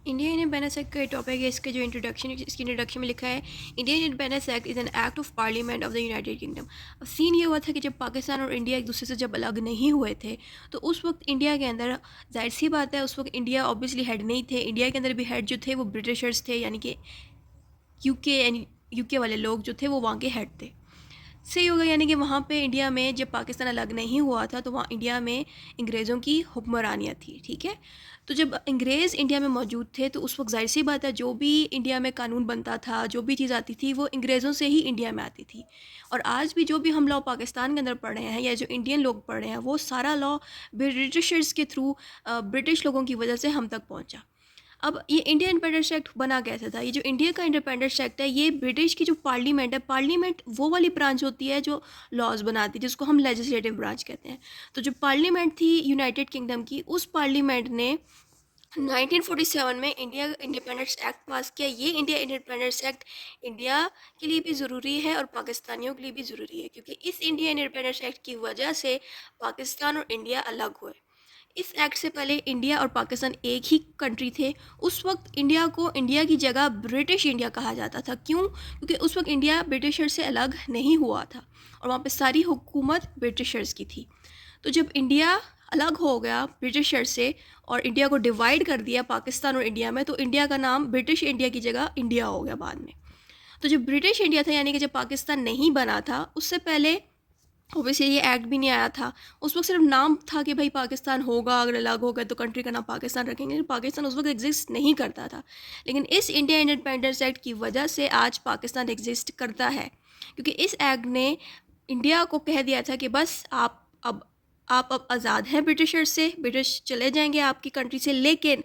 Indian Independence act का topic है। इसके जो इसकी इंट्रोडक्शन में लिखा है, Indian Independence act is an act of parliament of the United kingdom. अब सीन ये हुआ था कि जब पाकिस्तान और इंडिया एक दूसरे से जब अलग नहीं हुए थे, तो उस वक्त इंडिया के अंदर, जाहिर सी बात है, उस वक्त इंडिया ऑब्वियसली हेड नहीं थे। इंडिया के अंदर भी हेड जो थे वो ब्रिटिशर्स थे, यानी कि यूके, यानी यूके वाले लोग जो थे वो वहाँ के हेड थे। सही होगा, यानी कि वहाँ पे इंडिया में जब पाकिस्तान अलग नहीं हुआ था तो वहाँ इंडिया में अंग्रेज़ों की हुक्मरानियाँ थी। ठीक है, तो जब अंग्रेज़ इंडिया में मौजूद थे तो उस वक्त जाहिर सी बात है, जो भी इंडिया में कानून बनता था, जो भी चीज़ आती थी, वो अंग्रेज़ों से ही इंडिया में आती थी। और आज भी जो भी हम लॉ पाकिस्तान के अंदर पढ़ रहे हैं या जो इंडियन लोग पढ़ रहे हैं, वो सारा लॉ ब्रिटिशर्स के थ्रू, ब्रिटिश लोगों की वजह से हम तक पहुँचा। अब ये इंडिया इंडिपेंडेंस एक्ट बना कैसे था? ये जो इंडिया का इंडिपेंडेंस एक्ट है, ये ब्रिटिश की जो पार्लियामेंट है, पार्लियामेंट वो वाली ब्रांच होती है जो लॉज बनाती है, जिसको हम लेजिस्लेटिव ब्रांच कहते हैं। तो जो पार्लियामेंट थी यूनाइटेड किंगडम की, उस पार्लियामेंट ने 1947 में इंडिया इंडिपेंडेंस एक्ट पास किया। ये इंडिया इंडिपेंडेंस एक्ट इंडिया के लिए भी ज़रूरी है और पाकिस्तानियों के लिए भी ज़रूरी है, क्योंकि इस इंडिया इंडिपेंडेंस एक्ट की वजह से पाकिस्तान और इंडिया अलग हुए। इस एक्ट से पहले इंडिया और पाकिस्तान एक ही कंट्री थे। उस वक्त इंडिया को इंडिया की जगह ब्रिटिश इंडिया कहा जाता था। क्यों? क्योंकि उस वक्त इंडिया ब्रिटिशर्स से अलग नहीं हुआ था और वहाँ पे सारी हुकूमत ब्रिटिशर्स की थी। तो जब इंडिया अलग हो गया ब्रिटिशर्स से और इंडिया को डिवाइड कर दिया पाकिस्तान और इंडिया में, तो इंडिया का नाम ब्रिटिश इंडिया की जगह इंडिया हो गया बाद में। तो जब ब्रिटिश इंडिया था, यानी कि जब पाकिस्तान नहीं बना था, उससे पहले ओबियसली ये एक्ट भी नहीं आया था। उस वक्त सिर्फ नाम था कि भाई पाकिस्तान होगा, अगर अलग हो गया तो कंट्री का नाम पाकिस्तान रखेंगे। पाकिस्तान उस वक्त एग्जिस्ट नहीं करता था, लेकिन इस इंडिया इंडिपेंडेंस एक्ट की वजह से आज पाकिस्तान एग्जिस्ट करता है, क्योंकि इस एक्ट ने इंडिया को कह दिया था कि बस आप अब आज़ाद हैं ब्रिटिशर्स से, ब्रिटिश चले जाएंगे आपकी कंट्री से, लेकिन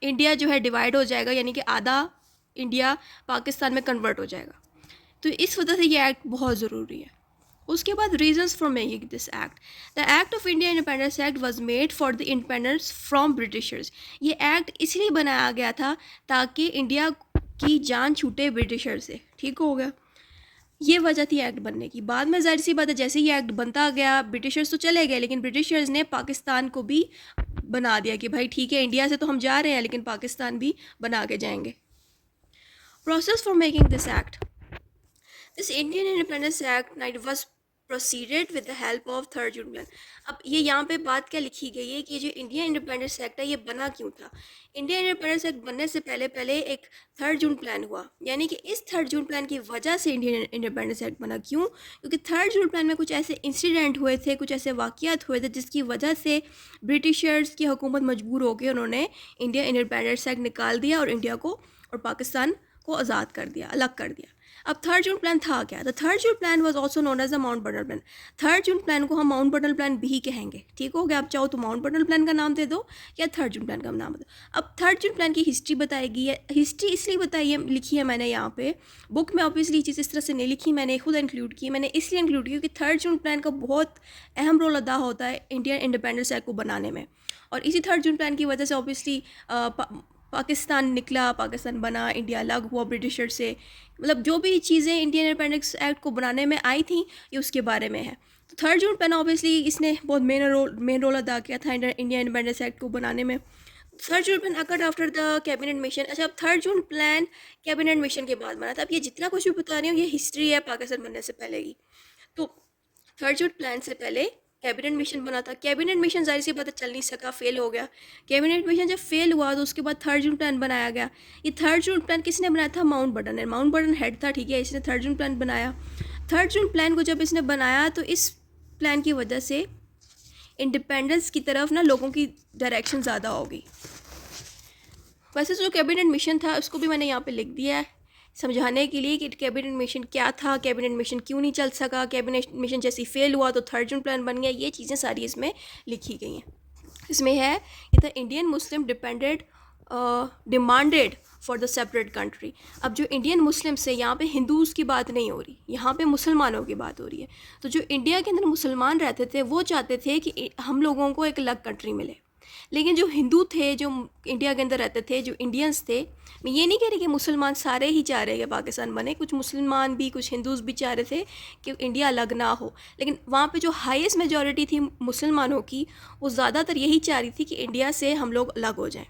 इंडिया जो है डिवाइड हो जाएगा, यानी कि आधा इंडिया पाकिस्तान में कन्वर्ट हो जाएगा। तो इस वजह से ये एक्ट बहुत ज़रूरी है। उसके बाद reasons for making this act. The act of India independence Act was made for the independence from Britishers. ये एक्ट इसलिए बनाया गया था ताकि इंडिया की जान छूटे ब्रिटिशर से। ठीक हो गया, ये वजह थी एक्ट बनने की। बाद में जाहिर सी बात है, जैसे ही एक्ट बनता गया, ब्रिटिशर्स तो चले गए, लेकिन ब्रिटिशर्स ने पाकिस्तान को भी बना दिया कि भाई ठीक है, इंडिया से तो हम जा रहे हैं लेकिन पाकिस्तान भी बना के जाएंगे। Process for making this act. This Indian Independence Act was proceeded with the help of third June plan. अब ये यहाँ पे बात क्या लिखी गई है कि जो इंडियन इंडिपेंडेंस एक्ट है ये बना क्यों था? इंडियन इंडिपेंडेंस एक्ट बनने से पहले पहले एक थर्ड जून प्लान हुआ, यानी कि इस थर्ड जून प्लान की वजह से इंडियन इंडिपेंडेंस एक्ट बना। क्यों? क्योंकि थर्ड जून प्लान में कुछ ऐसे इंसिडेंट हुए थे, कुछ ऐसे वाक़यात हुए थे जिसकी वजह से ब्रिटिशर्स की हुकूमत मजबूर हो गई, उन्होंने इंडिया इंडिपेंडेंस एक्ट निकाल दिया और इंडिया को और पाकिस्तान को आज़ाद कर दिया, अलग कर दिया। अब थर्ड जून प्लान था क्या? The third June plan was also known as the Mountbatten plan. Third June plan को हम माउंट बटन प्लान भी कहेंगे। ठीक हो गया, आप चाहो तो माउंट बटन प्लान का नाम दे दो या थर्ड जून प्लान का नाम दे दो। अब थर्ड जून प्लान की हिस्ट्री बताएगी है, हिस्ट्री इसलिए बताई है, लिखी है मैंने यहाँ पे बुक में। ऑब्वियसली चीज़ इस तरह से नहीं लिखी, मैंने खुद इंक्लूड की। मैंने इसलिए इंक्लूड की क्योंकि थर्ड जून प्लान का बहुत अहम रोल अदा होता है इंडियन इंडिपेंडेंस एक्ट को बनाने में, और इसी थर्ड जून प्लान की वजह से ऑब्वियसली पाकिस्तान निकला, पाकिस्तान बना, इंडिया अलग हुआ ब्रिटिशर से। मतलब जो भी चीज़ें इंडियन इंडिपेंडेंस एक्ट को बनाने में आई थी, ये उसके बारे में है। तो थर्ड जून प्लान ऑब्वियसली इसने बहुत मेन रोल अदा किया था इंडियन इंडिपेंडेंस एक्ट को बनाने में। Third June plan occurred after the cabinet mission. अच्छा, अब third June plan cabinet mission के बाद बना था। अब ये जितना कुछ भी बता रही हूँ ये हिस्ट्री है पाकिस्तान बनने से पहले की। तो थर्ड जून प्लान से पहले कैबिनेट मिशन बना था। कैबिनेट मिशन जाहिर सी बात चल नहीं सका, फेल हो गया। कैबिनेट मिशन जब फेल हुआ तो उसके बाद थर्ड जून प्लान बनाया गया। ये थर्ड जून प्लान किसने बनाया था? माउंट बटन ने। माउंट बटन हेड था, ठीक है, इसने थर्ड जून प्लान बनाया। थर्ड जून प्लान को जब इसने बनाया तो इस प्लान की वजह से इंडिपेंडेंस की तरफ ना लोगों की डायरेक्शन ज़्यादा हो गई। वैसे जो कैबिनेट मिशन था उसको भी मैंने यहाँ पे लिख दिया है समझाने के लिए कि कैबिनेट मिशन क्या था, कैबिनेट मिशन क्यों नहीं चल सका, कैबिनेट मिशन जैसे फेल हुआ तो थर्ड जून प्लान बन गया। ये चीज़ें सारी इसमें लिखी गई हैं। इसमें है कि the Indian Muslim demanded for the separate country. अब जो इंडियन मुस्लिम से, यहाँ पे हिंदूज़ की बात नहीं हो रही, यहाँ पे मुसलमानों की बात हो रही है। तो जो इंडिया के अंदर मुसलमान रहते थे वो चाहते थे कि हम लोगों को एक अलग कंट्री मिले, लेकिन जो हिंदू थे, जो इंडिया के अंदर रहते थे, जो इंडियंस थे, मैं ये नहीं कह रही कि मुसलमान सारे ही चाह रहे हैं कि पाकिस्तान बने, कुछ मुसलमान भी, कुछ हिंदूज़ भी चाह रहे थे कि इंडिया अलग ना हो, लेकिन वहाँ पे जो हाईएस्ट मेजॉरिटी थी मुसलमानों की, वो ज़्यादातर यही चाह रही थी कि इंडिया से हम लोग अलग हो जाएं।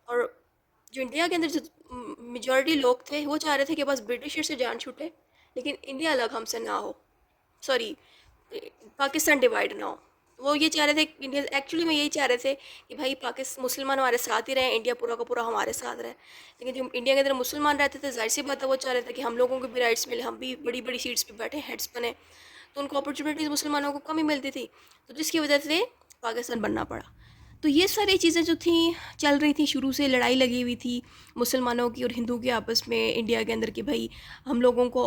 और जो इंडिया के अंदर जो मेजॉरिटी लोग थे वो चाह रहे थे कि बस ब्रिटिशर से जान छूटे, लेकिन इंडिया अलग हमसे ना हो, सॉरी पाकिस्तान डिवाइड ना हो। वो ये चाह रहे थे, इंडिया एक्चुअली में यही चाह रहे थे कि भाई पाकिस्तान मुसलमान हमारे साथ ही रहे, इंडिया पूरा का पूरा हमारे साथ रहे। लेकिन जो इंडिया के अंदर मुसलमान रहते थे, जाहिर सी बात है वो चाह रहे थे कि हम लोगों को भी राइट्स मिले, हम भी बड़ी बड़ी सीट्स पे बैठे, हेड्स बने। तो उनको अपॉर्चुनिटीज़ मुसलमानों को कम ही मिलती थी, तो जिसकी वजह से पाकिस्तान बनना पड़ा। तो ये सारी चीज़ें जो थी चल रही थी, शुरू से लड़ाई लगी हुई थी मुसलमानों की और हिंदू की आपस में इंडिया के अंदर कि भाई हम लोगों को,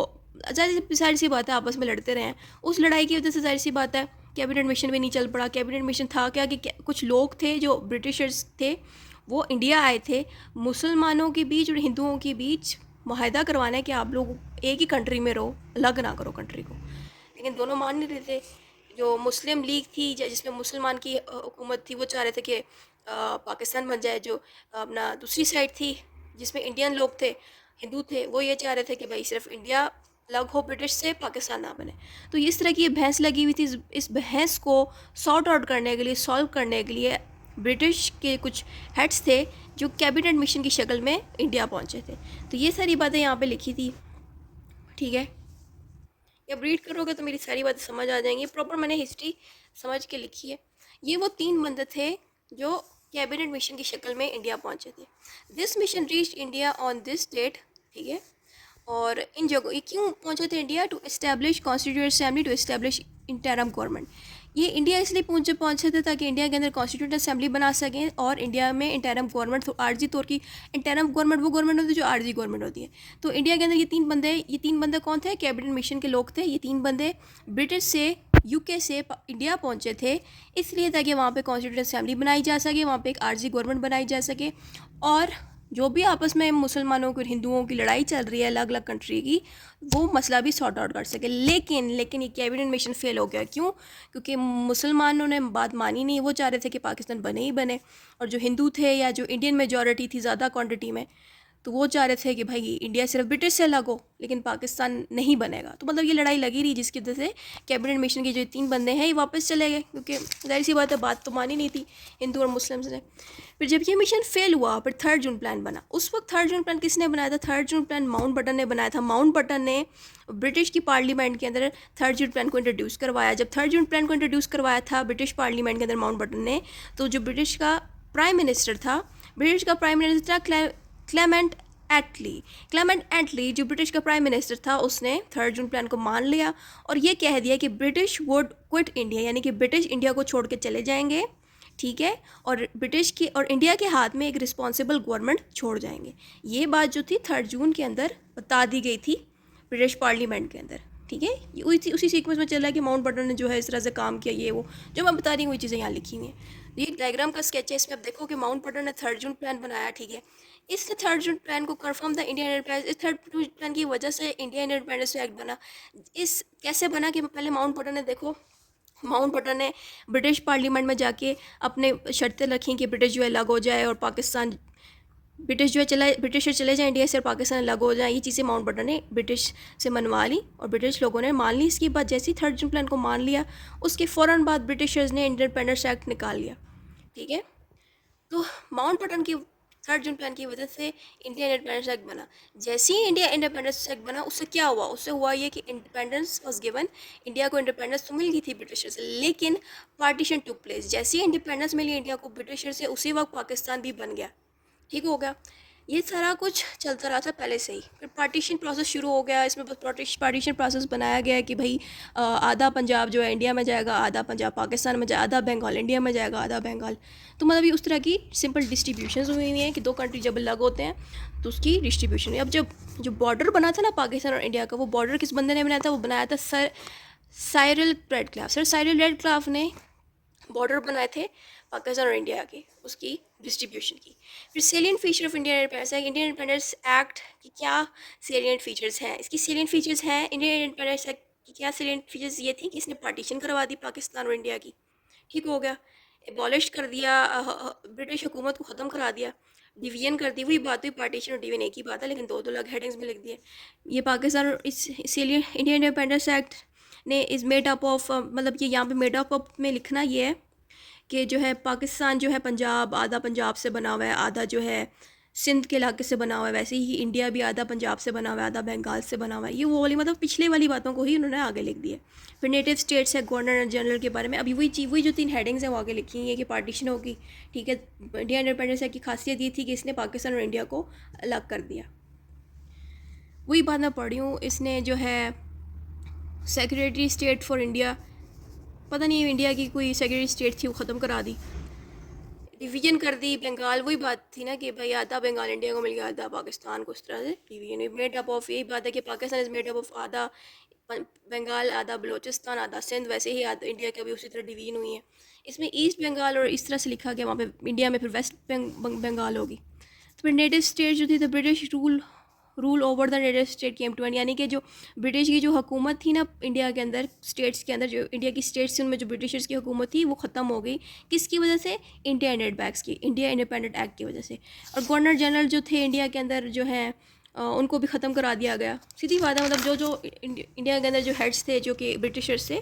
जाहिर सी बात है आपस में लड़ते रहे हैं। उस लड़ाई की वजह से जाहिर सी बात है कैबिनेट मिशन भी नहीं चल पड़ा। कैबिनेट मिशन था क्या कि कुछ लोग थे जो ब्रिटिशर्स थे, वो इंडिया आए थे मुसलमानों के बीच और हिंदुओं के बीच मुआहदा करवाना कि आप लोग एक ही कंट्री में रहो, अलग ना करो कंट्री को। लेकिन दोनों मान नहीं रहे थे। जो मुस्लिम लीग थी जिसमें मुसलमान की हुकूमत थी, वो चाह रहे थे कि पाकिस्तान बन जाए। जो अपना दूसरी साइड थी जिसमें इंडियन लोग थे, हिंदू थे, वो ये चाह रहे थे कि भाई सिर्फ इंडिया अलग हो ब्रिटिश से, पाकिस्तान ना बने। तो इस तरह की ये बहस लगी हुई थी। इस बहस को सॉर्ट आउट करने के लिए, सॉल्व करने के लिए ब्रिटिश के कुछ हेड्स थे जो कैबिनेट मिशन की शक्ल में इंडिया पहुंचे थे। तो ये सारी बातें यहाँ पे लिखी थी, ठीक है। जब रीड करोगे तो मेरी सारी बातें समझ आ जाएंगी। प्रॉपर मैंने हिस्ट्री समझ के लिखी है। ये वो 3 बंदे थे जो कैबिनेट मिशन की शक्ल में इंडिया पहुंचे थे। This mission reach India on this date, ठीक है। और इन जगह ये क्यों पहुंचे थे India? To establish constituent assembly, to establish interim government. ये इंडिया इसलिए पहुंचे थे ताकि इंडिया के अंदर कॉन्स्टिट्यूंट असेंबली बना सकें और इंडिया में इंटरम गवर्नमेंट, तो आर्जी तौर की इंटरम गवर्नमेंट वो गवर्नमेंट होती है जो आर्जी गवर्नमेंट होती है। तो इंडिया के अंदर ये तीन बंदे कौन थे? कैबिनेट मिशन के लोग थे। ये 3 बंदे ब्रिटिश से, यूके से इंडिया पहुंचे थे इसलिए ताकि वहाँ पे कॉन्स्टिट्यूंट असेंबली बनाई जा सके, वहाँ पे एक आर्जी गवर्नमेंट बनाई जा सके, और जो भी आपस में मुसलमानों की और हिंदुओं की लड़ाई चल रही है अलग अलग कंट्री की, वो मसला भी सॉर्ट आउट कर सके। लेकिन ये कैबिनेट मिशन फेल हो गया। क्यों? क्योंकि मुसलमानों ने बात मानी नहीं। वो चाह रहे थे कि पाकिस्तान बने ही बने, और जो हिंदू थे या जो इंडियन मेजॉरिटी थी ज़्यादा क्वांटिटी में, तो वो चाह रहे थे कि भाई इंडिया सिर्फ ब्रिटिश से अलग हो लेकिन पाकिस्तान नहीं बनेगा। तो मतलब ये लड़ाई लगी रही जिसकी वजह से कैबिनेट मिशन के जो 3 बंदे हैं ये वापस चले गए, क्योंकि जाहिर सी बात है बात तो मानी नहीं थी हिंदू और मुस्लिम्स ने। फिर जब ये मिशन फेल हुआ, फिर 3 जून प्लान बना। उस वक्त 3 जून प्लान किसने बनाया था? 3 जून प्लान माउंटबेटन ने बनाया था। माउंटबेटन ने ब्रिटिश की पार्लियामेंट के अंदर 3 जून प्लान को इंट्रोड्यूस करवाया। जब 3 जून प्लान को इंट्रोड्यूस करवाया था ब्रिटिश पार्लियामेंट के अंदर माउंटबेटन ने, तो जो ब्रिटिश का प्राइम मिनिस्टर था क्लेमेंट एटली जो ब्रिटिश का प्राइम मिनिस्टर था, उसने 3 जून प्लान को मान लिया और ये कह दिया कि ब्रिटिश वुड क्विट इंडिया, यानी कि ब्रिटिश इंडिया को छोड़ के चले जाएंगे, ठीक है। और ब्रिटिश की और इंडिया के हाथ में एक रिस्पॉन्सिबल गवर्नमेंट छोड़ जाएंगे। ये बात जो थी 3 जून के अंदर बता दी गई थी ब्रिटिश पार्लियामेंट के अंदर, ठीक है। ये उसी सीक्वेंस में चल रहा है कि माउंटबेटन ने जो है इस तरह से काम किया, ये वो जो मैं बता रही हूँ वही चीज़ें यहाँ लिखी हुई हैं। ये डायग्राम का स्केच है, इसमें आप देखो कि माउंटबेटन ने 3 जून प्लान बनाया, ठीक है। इसने 3 जून प्लान को कंफर्म था इंडियन इंडिपेंडेंस। इस 3 जून प्लान की वजह से इंडियन इंडिपेंडेंस एक्ट बना। इस कैसे बना कि पहले माउंटबेटन ने देखो, माउंटबेटन ने ब्रिटिश पार्लियामेंट में जाके अपने शर्तें रखी कि ब्रिटिश जो है अलग हो जाए और पाकिस्तान, ब्रिटिशर चले जाए इंडिया से और पाकिस्तान अलग हो जाए। ये चीज़ें माउंटबेटन ने ब्रिटिश से मनवा ली और ब्रिटिश लोगों ने मान ली। इसके बाद जैसे ही 3 जून प्लान को मान लिया, उसके फ़ौरन बाद ब्रिटिशर्स ने इंडिपेंडेंस एक्ट निकाल लिया, ठीक है। तो माउंटबेटन की 3 जून प्लान की वजह से इंडिया इंडिपेंडेंस एक्ट बना। जैसे ही इंडिया इंडिपेंडेंस एक्ट बना, उससे क्या हुआ? उससे हुआ ये कि इंडिपेंडेंस वाज गिवन, इंडिया को इंडिपेंडेंस तो मिल गई थी ब्रिटिशर से, लेकिन पार्टीशन टुक प्लेस। जैसे ही इंडिपेंडेंस मिली इंडिया को ब्रिटिशर से, उसी वक्त पाकिस्तान भी बन गया, ठीक हो गया। ये सारा कुछ चलता रहा था पहले से ही। फिर पार्टीशन प्रोसेस शुरू हो गया। इसमें बस पार्टीशन प्रोसेस बनाया गया कि भाई आधा पंजाब जो है इंडिया में जाएगा, आधा पंजाब पाकिस्तान में जाएगा, आधा बंगाल इंडिया में जाएगा, आधा बंगाल। तो मतलब ये उस तरह की सिंपल डिस्ट्रीब्यूशन हुई हुई हैं कि 2 कंट्री जब अलग होते हैं तो उसकी डिस्ट्रीब्यूशन है। अब जब जो बॉर्डर बना था ना पाकिस्तान और इंडिया का, वो बॉर्डर किस बंदे ने बनाया था? वो बनाया था sir Cyril Radcliffe. Sir Cyril Radcliffe ने बॉर्डर बनाए थे पाकिस्तान और इंडिया के, उसकी डिस्ट्रीब्यूशन की। फिर salient feature of Indian Independence act. Indian Independence act की क्या सेलियंट फीचर्स हैं? इसकी सेलियंट फीचर्स हैं, इंडियन इंडिपेंडेंस एक्ट की क्या सेलियंट फीचर्स ये थी कि इसने पार्टीशन करवा दी पाकिस्तान और इंडिया की, ठीक हो गया। एबॉलिश कर दिया, ब्रिटिश हुकूमत को ख़त्म करा दिया, डिवीजन कर दी। वही बात हुई, पार्टीशन और डिवीजन एक ही बात है, लेकिन 2 अलग हेडिंग्स में लिख दिए। ये पाकिस्तान और इसीलिए इंडियन इंडिपेंडेंस एक्ट ने इज़ मेड अप ऑफ, मतलब ये यहाँ पे मेड अप में लिखना ये है कि जो है पाकिस्तान जो है पंजाब, आधा पंजाब से बना हुआ है, आधा जो है सिंध के इलाके से बना हुआ है, वैसे ही इंडिया भी आधा पंजाब से बना हुआ है, आधा बंगाल से बना हुआ है। ये वो वाली मतलब पिछले वाली बातों को ही उन्होंने आगे लिख दिया। फिर नेटिव स्टेट्स है, गवर्नर जनरल के बारे में अभी वही जो 3 हेडिंग्स हैं वो आगे लिखी हैं कि पार्टीशन होगी, ठीक है। इंडिया इंडिपेंडेंस एक्ट की खासियत ये थी कि इसने पाकिस्तान और इंडिया को अलग कर दिया। वही बात मैं पढ़ी हूँ, इसने जो है सेक्रेटरी स्टेट फॉर इंडिया, पता नहीं इंडिया की कोई सेक्रेटरी स्टेट थी वो ख़त्म करा दी, डिवीजन कर दी। बंगाल वही बात थी ना कि भाई आधा बंगाल इंडिया को मिल गया, आधा पाकिस्तान को, इस तरह से डिवीजन मेड अप ऑफ, यही बात है कि Pakistan is made up of आधा बंगाल, आधा बलोचिस्तान, आधा सिंध, वैसे ही आधा इंडिया का भी उसी तरह डिवीजन हुई है। इसमें ईस्ट बंगाल और इस तरह से लिखा गया, वहाँ पे इंडिया में फिर वेस्ट बंगाल होगी। तो फिर नेटिव स्टेट जो थी the British rule over the native state came to end, यानी कि जो ब्रिटिश की जो हुकूमत थी ना इंडिया के अंदर, स्टेट्स के अंदर जो इंडिया की स्टेट्स थी उनमें जो ब्रिटिशर्स की हुकूमत थी वो ख़त्म हो गई। किसकी वजह से? इंडिया इंडिपेंडेंट एक्ट की वजह से। और गवर्नर जनरल जो थे इंडिया के अंदर जो हैं उनको भी ख़त्म करा दिया गया। सीधी बात है, मतलब जो इंडिया के अंदर जो हेड्स थे जो कि ब्रिटिशर्स थे,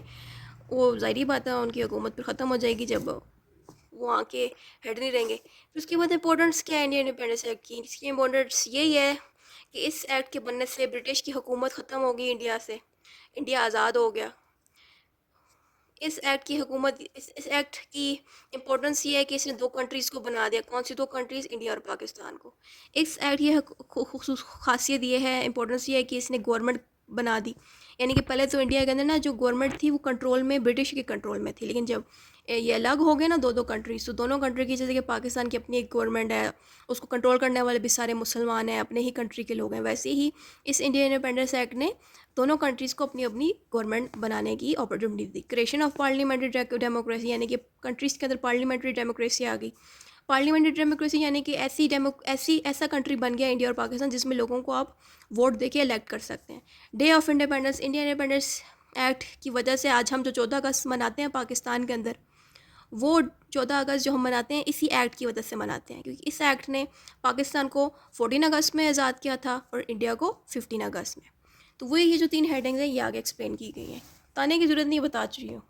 वो ज़ाहिर बात है उनकी हुकूमत फिर ख़त्म हो जाएगी जब वो आके हेड नहीं रहेंगे। फिर उसके बाद इंपॉर्टेंस क्या है इंडियन इंडिपेंडेंस एक्ट की? इसकी इंपॉर्टेंस यही है कि इस एक्ट के बनने से ब्रिटिश की हुकूमत ख़त्म होगी इंडिया से, इंडिया आज़ाद हो गया। इस एक्ट की हुकूमत इस एक्ट की इंपॉर्टेंस ये है कि इसने 2 कंट्रीज़ को बना दिया। कौन सी 2 कंट्रीज़? इंडिया और पाकिस्तान को। इस एक्ट की खासियत ये है, इंपॉर्टेंस ये है कि इसने गवर्नमेंट बना दी। यानी कि पहले तो इंडिया के अंदर ना जो गवर्नमेंट थी वो कंट्रोल में, ब्रिटिश के कंट्रोल में थी, लेकिन जब ये अलग हो गए ना 2 कंट्रीज़, तो दोनों कंट्री की, जैसे कि पाकिस्तान की अपनी एक गवर्नमेंट है, उसको कंट्रोल करने वाले भी सारे मुसलमान हैं, अपने ही कंट्री के लोग हैं, वैसे ही इस इंडियन इंडिपेंडेंस एक्ट ने दोनों कंट्रीज़ को अपनी अपनी गवर्नमेंट बनाने की opportunity the. Creation of parliamentary democracy, यानी कि कंट्रीज़ के अंदर पार्लियामेंट्री डेमोक्रेसी आ गई। पार्लियामेंट्री डेमोक्रेसी यानी कि ऐसा कंट्री बन गया इंडिया और पाकिस्तान जिसमें लोगों को आप वोट देके इलेक्ट कर सकते हैं। Day of independence, Indian Independence act की वजह से आज हम जो 14 अगस्त मनाते हैं पाकिस्तान के अंदर, वो 14 अगस्त जो हम मनाते हैं इसी एक्ट की वजह से मनाते हैं, क्योंकि इस एक्ट ने पाकिस्तान को 14 अगस्त में आज़ाद किया था और इंडिया को 15 अगस्त में। तो वही ये जो 3 हेडिंग्स हैं ये आगे एक्सप्लेन की गई हैं, बताने की ज़रूरत नहीं, बता चुकी हूँ।